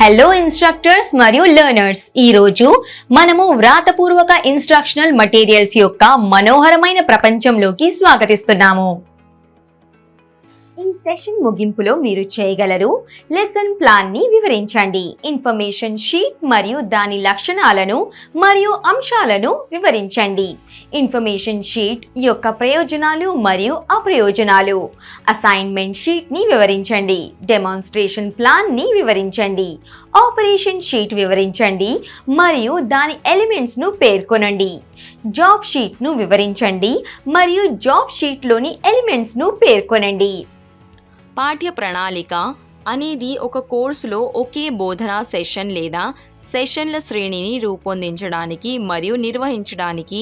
Hello instructors మరియు learners, ఈ రోజు మనము వ్రాతపూర్వక ఇన్స్ట్రక్షనల్ మెటీరియల్స్ యొక్క మనోహరమైన ప్రపంచంలోకి స్వాగతిస్తున్నాము. ఈ సెషన్ ముగింపులో మీరు చేయగలరు: లెసన్ ప్లాన్ ని వివరించండి, ఇన్ఫర్మేషన్ షీట్ మరియు దాని లక్షణాలను మరియు అంశాలను వివరించండి, ఇన్ఫర్మేషన్ షీట్ యొక్క ప్రయోజనాలు మరియు అప్రయోజనాలు, అసైన్మెంట్ షీట్ ని వివరించండి, డెమాన్స్ట్రేషన్ ప్లాన్ ని వివరించండి, ఆపరేషన్ షీట్ వివరించండి మరియు దాని ఎలిమెంట్స్ ను పేర్కొనండి, జాబ్ షీట్ ను వివరించండి మరియు జాబ్ షీట్లోని ఎలిమెంట్స్ ను పేర్కొనండి. పాఠ్య ప్రణాళిక అనేది ఒక కోర్సులో ఒకే బోధనా సెషన్ లేదా సెషన్ల శ్రేణిని రూపొందించడానికి మరియు నిర్వహించడానికి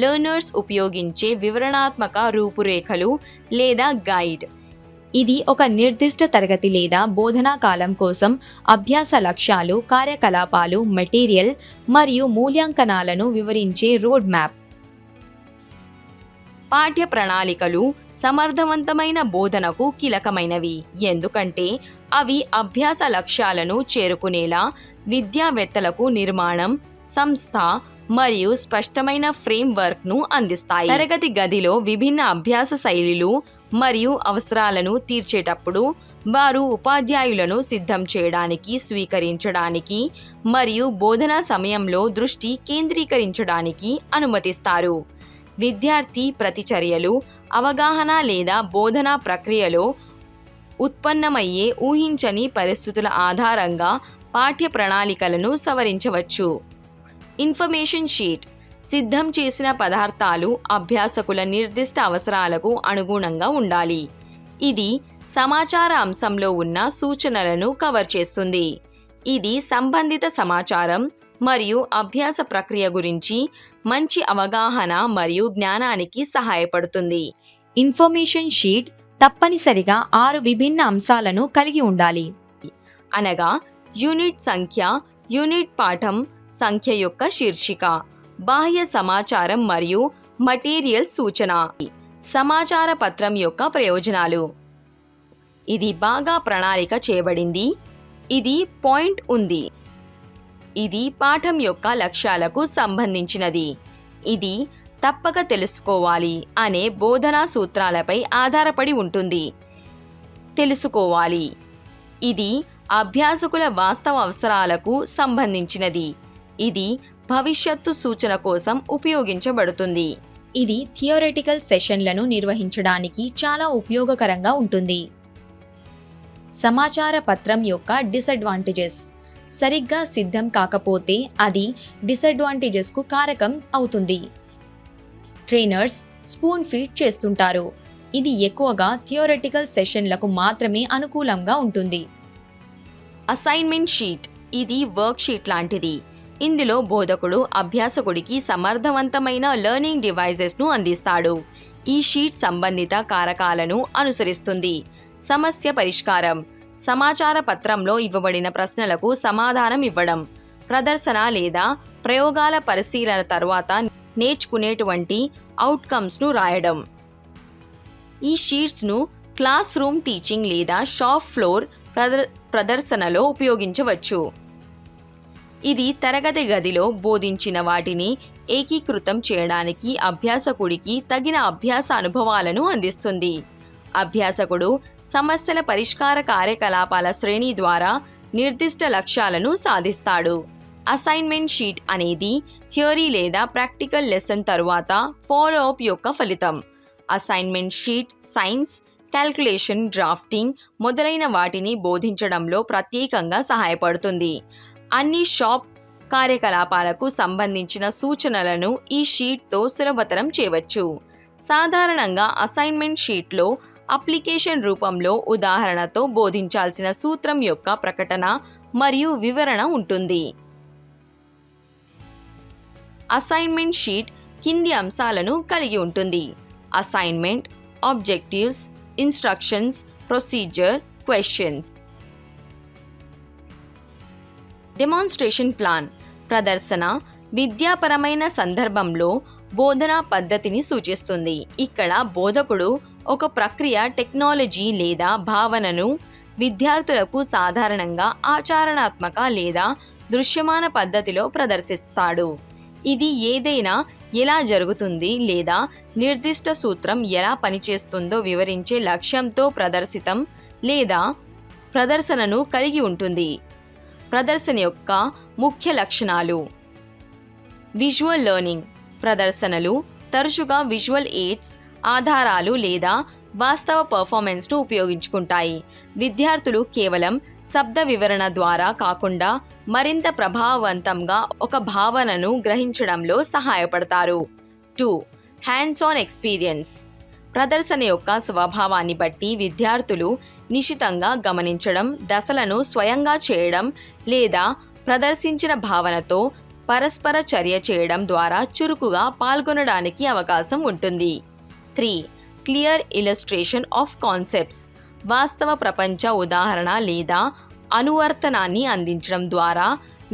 లెర్నర్స్ ఉపయోగించే వివరణాత్మక రూపురేఖలు లేదా గైడ్. ఇది ఒక నిర్దిష్ట తరగతి లేదా బోధనా కాలం కోసం అభ్యాస లక్ష్యాలు, కార్యకలాపాలు, మెటీరియల్ మరియు మూల్యాంకనాలను వివరించే రోడ్ మ్యాప్. పాఠ్య ప్రణాళికలు సమర్థవంతమైన బోధనకు కీలకమైనవి, ఎందుకంటే అవి అభ్యాస లక్ష్యాలను చేరుకునేలా విద్యావేత్తలకు నిర్మాణం, సంస్థ మరియు స్పష్టమైన ఫ్రేమ్వర్క్ను అందిస్తాయి. తరగతి గదిలో విభిన్న అభ్యాస శైలులు మరియు అవసరాలను తీర్చేటప్పుడు వారు ఉపాధ్యాయులను సిద్ధం చేయడానికి, స్వీకరించడానికి మరియు బోధనా సమయంలో దృష్టి కేంద్రీకరించడానికి అనుమతిస్తారు. విద్యార్థి ప్రతిచర్యలు, అవగాహన లేదా బోధనా ప్రక్రియలో ఉత్పన్నమయ్యే ఊహించని పరిస్థితుల ఆధారంగా పాఠ్య ప్రణాళికలను సవరించవచ్చు. ఇన్ఫర్మేషన్ షీట్ సిద్ధం చేసిన పదార్థాలు అభ్యాసకుల నిర్దిష్ట అవసరాలకు అనుగుణంగా ఉండాలి. ఇది సమాచార అంశంలో ఉన్న సూచనలను కవర్ చేస్తుంది. ఇది సంబంధిత సమాచారం మరియు అభ్యాస ప్రక్రియ గురించి మంచి అవగాహన మరియు జ్ఞానానికి సహాయపడుతుంది. ఇన్ఫర్మేషన్ షీట్ తప్పనిసరిగా 6 విభిన్న అంశాలను కలిగి ఉండాలి, అనగా యూనిట్ సంఖ్య, యూనిట్ పాఠం సంఖ్య యొక్క శీర్షిక, బాహ్య సమాచారం మరియు మటీరియల్ సూచన, సమాచార పత్రం యొక్క ప్రయోజనాలు. ఇది బాగా ప్రణాళిక చేయబడింది. ఇది పాయింట్ ఉంది. ఇది పాఠం యొక్క లక్ష్యాలకు సంబంధించినది. ఇది తప్పక తెలుసుకోవాలి అనే బోధనా సూత్రాలపై ఆధారపడి ఉంటుంది. తెలుసుకోవాలి. ఇది అభ్యాసకుల వాస్తవ అవసరాలకు సంబంధించినది. ఇది భవిష్యత్తు సూచన కోసం ఉపయోగించబడుతుంది. ఇది థియరిటికల్ సెషన్లను నిర్వహించడానికి చాలా ఉపయోగకరంగా ఉంటుంది. సమాచార పత్రం యొక్క డిసడ్వాంటేజెస్: సరిగ్గా సిద్ధం కాకపోతే అది డిసడ్వాంటేజెస్కు కారకం అవుతుంది. ట్రైనర్స్ స్పూన్ ఫీడ్ చేస్తుంటారు. ఇది ఎక్కువగా థియరిటికల్ సెషన్లకు మాత్రమే అనుకూలంగా ఉంటుంది. అసైన్మెంట్ షీట్ ఇది వర్క్ షీట్ లాంటిది. ఇందులో బోధకుడు అభ్యాసకుడికి సమర్థవంతమైన లెర్నింగ్ డివైజెస్ను అందిస్తాడు. ఈ షీట్ సంబంధిత కారకాలను అనుసరిస్తుంది. సమస్య పరిష్కారం: సమాచార పత్రంలో ఇవ్వబడిన ప్రశ్నలకు సమాధానం ఇవ్వడం, ప్రదర్శన లేదా ప్రయోగాల పరిశీలన తర్వాత నేర్చుకునేటువంటి అవుట్కమ్స్ను రాయడం. ఈ షీట్స్ను క్లాస్ రూమ్ టీచింగ్ లేదా షాప్ ఫ్లోర్ ప్రదర్శనలో ఉపయోగించవచ్చు. ఇది తరగతి గదిలో బోధించిన వాటిని ఏకీకృతం చేయడానికి అభ్యాసకుడికి తగిన అభ్యాస అనుభవాలను అందిస్తుంది. అభ్యాసకుడు సమస్యల పరిష్కార కార్యకలాపాల శ్రేణి ద్వారా నిర్దిష్ట లక్ష్యాలను సాధిస్తాడు. అసైన్మెంట్ షీట్ అనేది థియరీ లేదా ప్రాక్టికల్ లెసన్ తరువాత ఫాలో అప్ యొక్క ఫలితం. Assignment sheet science, calculation, drafting మొదలైన వాటిని బోధించడంలో ప్రత్యేకంగా సహాయపడుతుంది. అన్ని షాప్ కార్యకలాపాలకు సంబంధించిన సూచనలను ఈ షీట్తో సులభతరం చేయవచ్చు. సాధారణంగా అసైన్మెంట్ షీట్లో అప్లికేషన్ రూపంలో ఉదాహరణతో బోధించాల్సిన సూత్రం యొక్క ప్రకటన మరియు వివరణ ఉంటుంది. అసైన్మెంట్ షీట్ కింది అంశాలను కలిగి ఉంటుంది: assignment, objectives, instructions, procedure, questions. Demonstration plan ప్రదర్శన విద్యాపరమైన సందర్భంలో బోధనా పద్ధతిని సూచిస్తుంది. ఇక్కడ బోధకుడు ఒక ప్రక్రియ, టెక్నాలజీ లేదా భావనను విద్యార్థులకు సాధారణంగా ఆచరణాత్మక లేదా దృశ్యమాన పద్ధతిలో ప్రదర్శిస్తాడు. ఇది ఏదైనా ఎలా జరుగుతుంది లేదా నిర్దిష్ట సూత్రం ఎలా పనిచేస్తుందో వివరించే లక్ష్యంతో ప్రదర్శితం లేదా ప్రదర్శనను కలిగి ఉంటుంది. ప్రదర్శన యొక్క ముఖ్య లక్షణాలు. విజువల్ లెర్నింగ్ ప్రదర్శనలు తరచుగా విజువల్ ఎయిడ్స్, ఆధారాలు లేదా వాస్తవ పర్ఫార్మెన్స్ను ఉపయోగించుకుంటాయి. విద్యార్థులు కేవలం శబ్ద వివరణ ద్వారా కాకుండా మరింత ప్రభావవంతంగా ఒక భావనను గ్రహించడంలో సహాయపడతారు. 2. హ్యాండ్స్ ఆన్ ఎక్స్పీరియన్స్ ప్రదర్శన యొక్క స్వభావాన్ని బట్టి విద్యార్థులు నిశితంగా గమనించడం, దశలను స్వయంగా చేయడం లేదా ప్రదర్శించిన భావనతో పరస్పర చర్య చేయడం ద్వారా చురుకుగా పాల్గొనడానికి అవకాశం ఉంటుంది. 3. క్లియర్ ఇలస్ట్రేషన్ ఆఫ్ కాన్సెప్ట్స్ వాస్తవ ప్రపంచ ఉదాహరణ లేదా అనువర్తనాన్ని అందించడం ద్వారా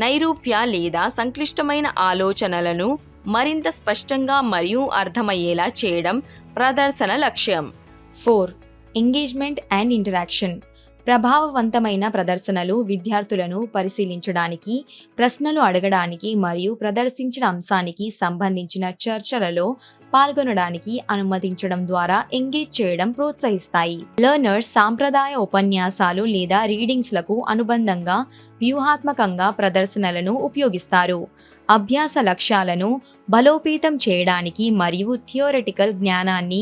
నైరూప్య లేదా సంక్లిష్టమైన ఆలోచనలను మరింత స్పష్టంగా మరియు అర్థమయ్యేలా చేయడం ప్రదర్శన లక్ష్యం. 4. ఎంగేజ్మెంట్ అండ్ ఇంటరాక్షన్ ప్రభావవంతమైన ప్రదర్శనలు విద్యార్థులను పరిశీలించడానికి, ప్రశ్నలు అడగడానికి మరియు ప్రదర్శించిన అంశానికి సంబంధించిన చర్చలలో పాల్గొనడానికి అనుమతించడం ద్వారా ఎంగేజ్ చేయడం ప్రోత్సహిస్తాయి. లెర్నర్స్ సాంప్రదాయ ఉపన్యాసాలు లేదా రీడింగ్స్లకు అనుబంధంగా వ్యూహాత్మకంగా ప్రదర్శనలను ఉపయోగిస్తారు. అభ్యాస లక్ష్యాలను బలోపేతం చేయడానికి మరియు థియోరెటికల్ జ్ఞానాన్ని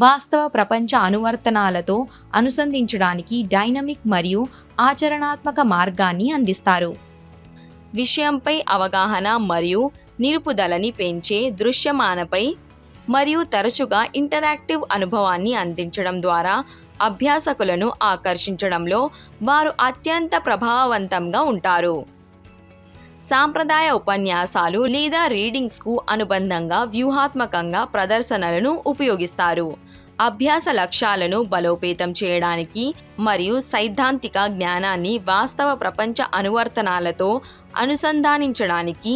వాస్తవ ప్రపంచ అనువర్తనాలతో అనుసంధించడానికి డైనమిక్ మరియు ఆచరణాత్మక మార్గాన్ని అందిస్తారు. విషయంపై అవగాహన మరియు నిలుపుదలని పెంచే దృశ్యమానపై మరియు తరచుగా ఇంటరాక్టివ్ అనుభవాన్ని అందించడం ద్వారా అభ్యాసకులను ఆకర్షించడంలో వారు అత్యంత ప్రభావవంతంగా ఉంటారు. సాంప్రదాయ ఉపన్యాసాలు లేదా రీడింగ్స్కు అనుబంధంగా వ్యూహాత్మకంగా ప్రదర్శనలను ఉపయోగిస్తారు. అభ్యాస లక్ష్యాలను బలోపేతం చేయడానికి మరియు సైద్ధాంతిక జ్ఞానాన్ని వాస్తవ ప్రపంచ అనువర్తనాలతో అనుసంధానించడానికి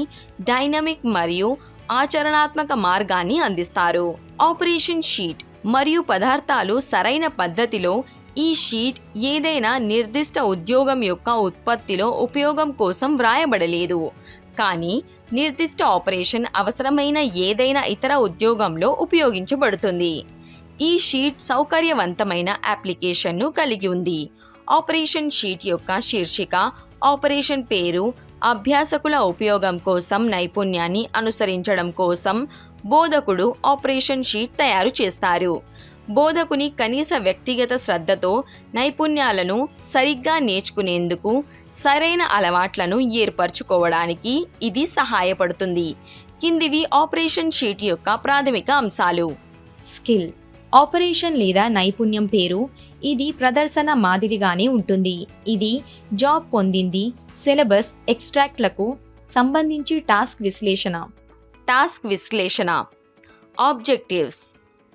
డైనమిక్ మరియు ఆచరణాత్మక మార్గాన్ని అందిస్తారు. ఆపరేషన్ షీట్ మరియు పదార్థాలు సరైన పద్ధతిలో ఈ షీట్ ఏదైనా నిర్దిష్ట ఉద్యోగం యొక్క ఉత్పత్తిలో ఉపయోగం కోసం వ్రాయబడలేదు, కానీ నిర్దిష్ట ఆపరేషన్ అవసరమైన ఏదైనా ఇతర ఉద్యోగంలో ఉపయోగించబడుతుంది. ఈ షీట్ సౌకర్యవంతమైన అప్లికేషన్ను కలిగి ఉంది. ఆపరేషన్ షీట్ యొక్క శీర్షిక, ఆపరేషన్ పేరు, అభ్యాసకుల ఉపయోగం కోసం నైపుణ్యాన్ని అనుసరించడం కోసం బోధకుడు ఆపరేషన్ షీట్ తయారు చేస్తారు. బోధకుని కనీస వ్యక్తిగత శ్రద్ధతో నైపుణ్యాలను సరిగ్గా నేర్చుకునేందుకు సరైన అలవాట్లను ఏర్పరచుకోవడానికి ఇది సహాయపడుతుంది. కిందివి ఆపరేషన్ షీట్ యొక్క ప్రాథమిక అంశాలు. స్కిల్ ఆపరేషన్ లేదా నైపుణ్యం పేరు. ఇది ప్రదర్శన మాదిరిగానే ఉంటుంది. ఇది జాబ్ పొందింది, సిలబస్, ఎక్స్ట్రాక్ట్లకు సంబంధించి టాస్క్ విశ్లేషణ. ఆబ్జెక్టివ్స్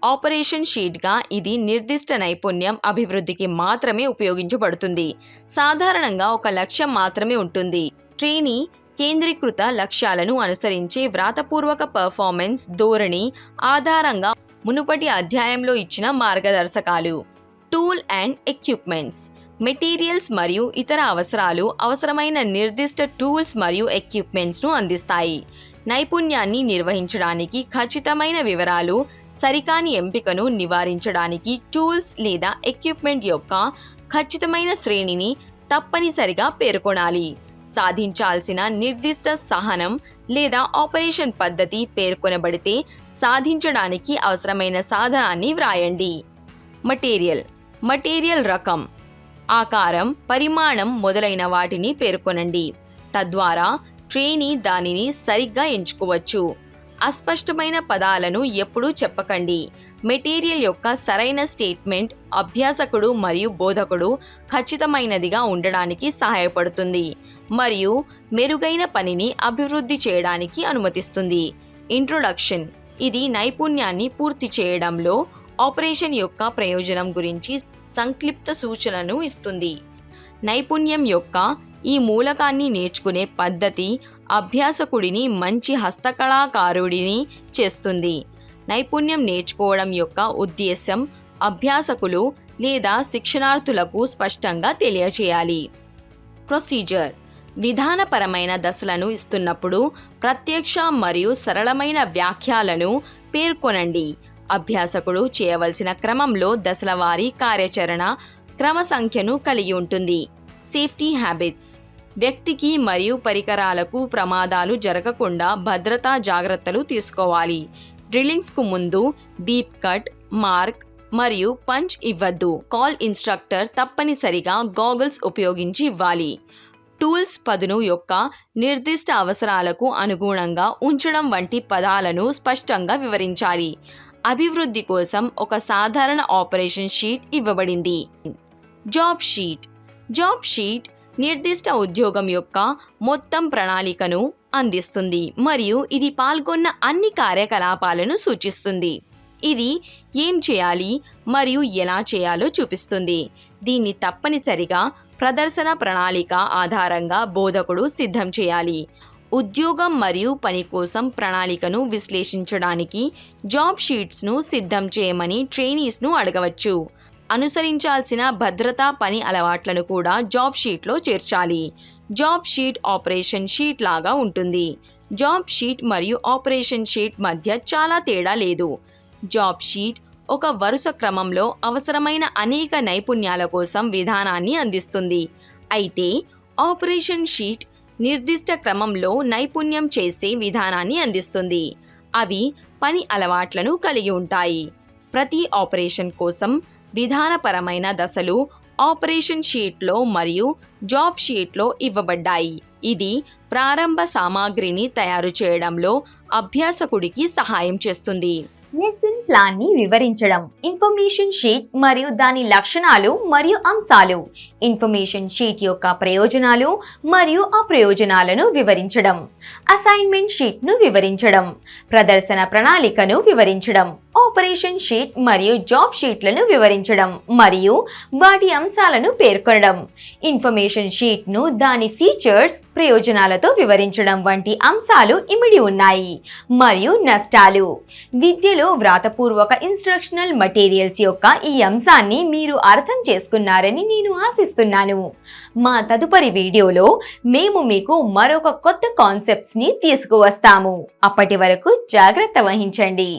ఆపరేషన్ షీట్గా ఇది నిర్దిష్ట నైపుణ్యం అభివృద్ధికి మాత్రమే ఉపయోగించబడుతుంది. సాధారణంగా ఒక లక్ష్యం మాత్రమే ఉంటుంది. ట్రైనీ కేంద్రీకృత లక్ష్యాలను అనుసరించే వ్రాతపూర్వక పర్ఫార్మెన్స్ ధోరణి ఆధారంగా మునుపటి అధ్యాయంలో ఇచ్చిన మార్గదర్శకాలు. టూల్ అండ్ ఎక్విప్మెంట్స్ మెటీరియల్స్ మరియు ఇతర అవసరాలు అవసరమైన నిర్దిష్ట టూల్స్ మరియు ఎక్విప్మెంట్స్ను అందిస్తాయి. నైపుణ్యాన్ని నిర్వహించడానికి ఖచ్చితమైన వివరాలు, సరికాని ఎంపికను నివారించడానికి టూల్స్ లేదా ఎక్విప్మెంట్ యొక్క ఖచ్చితమైన శ్రేణిని తప్పనిసరిగా పేర్కొనాలి. సాధించాల్సిన నిర్దిష్ట సహనం లేదా ఆపరేషన్ పద్ధతి పేర్కొనబడితే సాధించడానికి అవసరమైన సాధనాన్ని వ్రాయండి. మటీరియల్ రకం, ఆకారం, పరిమాణం మొదలైన వాటిని పేర్కొనండి. తద్వారా ట్రైనీ దానిని సరిగ్గా ఎంచుకోవచ్చు. అస్పష్టమైన పదాలను ఎప్పుడూ చెప్పకండి. మెటీరియల్ యొక్క సరైన స్టేట్మెంట్ అభ్యాసకుడు మరియు బోధకుడు ఖచ్చితమైనదిగా ఉండడానికి సహాయపడుతుంది మరియు మెరుగైన పనిని అభివృద్ధి చేయడానికి అనుమతిస్తుంది. ఇంట్రొడక్షన్ ఇది నైపుణ్యాన్ని పూర్తి చేయడంలో ఆపరేషన్ యొక్క ప్రయోజనం గురించి సంక్షిప్త సూచనను ఇస్తుంది. నైపుణ్యం యొక్క ఈ మూలకాన్ని నేర్చుకునే పద్ధతి అభ్యాసకుడిని మంచి హస్తకళాకారుడిని చేస్తుంది. నైపుణ్యం నేర్చుకోవడం యొక్క ఉద్దేశం అభ్యాసకులు లేదా శిక్షణార్థులకు స్పష్టంగా తెలియచేయాలి. ప్రొసీజర్: విధానపరమైన దశలను ఇస్తున్నప్పుడు ప్రత్యక్ష మరియు సరళమైన వ్యాఖ్యలను పేర్కొనండి. అభ్యాసకుడు చేయవలసిన క్రమంలో దశల వారీ కార్యాచరణ క్రమ సంఖ్యను కలిగి ఉంటుంది. సేఫ్టీ హ్యాబిట్స్: వ్యక్తికి మరియు పరికరాలకు ప్రమాదాలు జరగకుండా భద్రతా జాగ్రత్తలు తీసుకోవాలి. డ్రిల్లింగ్స్కు ముందు డీప్ కట్, మార్క్ మరియు పంచ్ ఇవ్వద్దు. కాల్ ఇన్స్ట్రక్టర్ తప్పనిసరిగా గాగల్స్ ఉపయోగించి ఇవ్వాలి. టూల్స్ పదును యొక్క నిర్దిష్ట అవసరాలకు అనుగుణంగా ఉంచడం వంటి పదాలను స్పష్టంగా వివరించాలి. అభివృద్ధి కోసం ఒక సాధారణ ఆపరేషన్ షీట్ ఇవ్వబడింది. జాబ్ షీట్: జాబ్ షీట్ నిర్దిష్ట ఉద్యోగం యొక్క మొత్తం ప్రణాళికను అందిస్తుంది మరియు ఇది పాల్గొన్న అన్ని కార్యకలాపాలను సూచిస్తుంది. ఇది ఏం చేయాలి మరియు ఎలా చేయాలో చూపిస్తుంది. దీన్ని తప్పనిసరిగా ప్రదర్శన ప్రణాళిక ఆధారంగా బోధకుడు సిద్ధం చేయాలి. ఉద్యోగం మరియు పని కోసం ప్రణాళికను విశ్లేషించడానికి జాబ్ షీట్స్ను సిద్ధం చేయమని ట్రైనీస్ను అడగవచ్చు. అనుసరించాల్సిన భద్రతా పని అలవాట్లను కూడా జాబ్ షీట్లో చేర్చాలి. జాబ్ షీట్ ఆపరేషన్ షీట్ లాగా ఉంటుంది. జాబ్ షీట్ మరియు ఆపరేషన్ షీట్ మధ్య చాలా తేడా లేదు. జాబ్ షీట్ ఒక వరుస క్రమంలో అవసరమైన అనేక నైపుణ్యాల కోసం విధానాన్ని అందిస్తుంది. అయితే ఆపరేషన్ షీట్ నిర్దిష్ట క్రమంలో నైపుణ్యం చేసే విధానాన్ని అందిస్తుంది. అవి పని అలవాట్లను కలిగి ఉంటాయి. ప్రతి ఆపరేషన్ కోసం విధానపరమైన దశలు ఆపరేషన్ షీట్లో మరియు జాబ్ షీట్లో ఇవ్వబడ్డాయి. ఇది ప్రారంభ సామాగ్రిని తయారు చేయడంలో అభ్యాసకుడికి సహాయం చేస్తుంది. లెసన్ ప్లాన్ ని వివరించడం. ఇన్ఫర్మేషన్ షీట్ మరియు దాని లక్షణాలు మరియు అంశాలు. ఇన్ఫర్మేషన్ షీట్ యొక్క ప్రయోజనాలు మరియు అప్రయోజనాలను వివరించడం. అసైన్మెంట్ షీట్ ను వివరించడం. ప్రదర్శన ప్రణాళికను వివరించడం. ఆపరేషన్ షీట్ మరియు జాబ్ షీట్లను వివరించడం మరియు వాటి అంశాలను పేర్కొనడం. ఇన్ఫర్మేషన్ షీట్ ను దాని ఫీచర్స్, ప్రయోజనాలతో వివరించడం వంటి అంశాలు ఇమిడి ఉన్నాయి. మరియు నష్టాలు. విద్యలో వ్రాతపూర్వక ఇన్స్ట్రక్షనల్ మెటీరియల్స్ యొక్క ఈ అంశాన్ని మీరు అర్థం చేసుకున్నారని నేను ఆశిస్తున్నాను. మా తదుపరి వీడియోలో మేము మీకు మరొక కొత్త కాన్సెప్ట్స్ ని తీసుకువస్తాము. అప్పటి వరకు జాగ్రత్త వహించండి.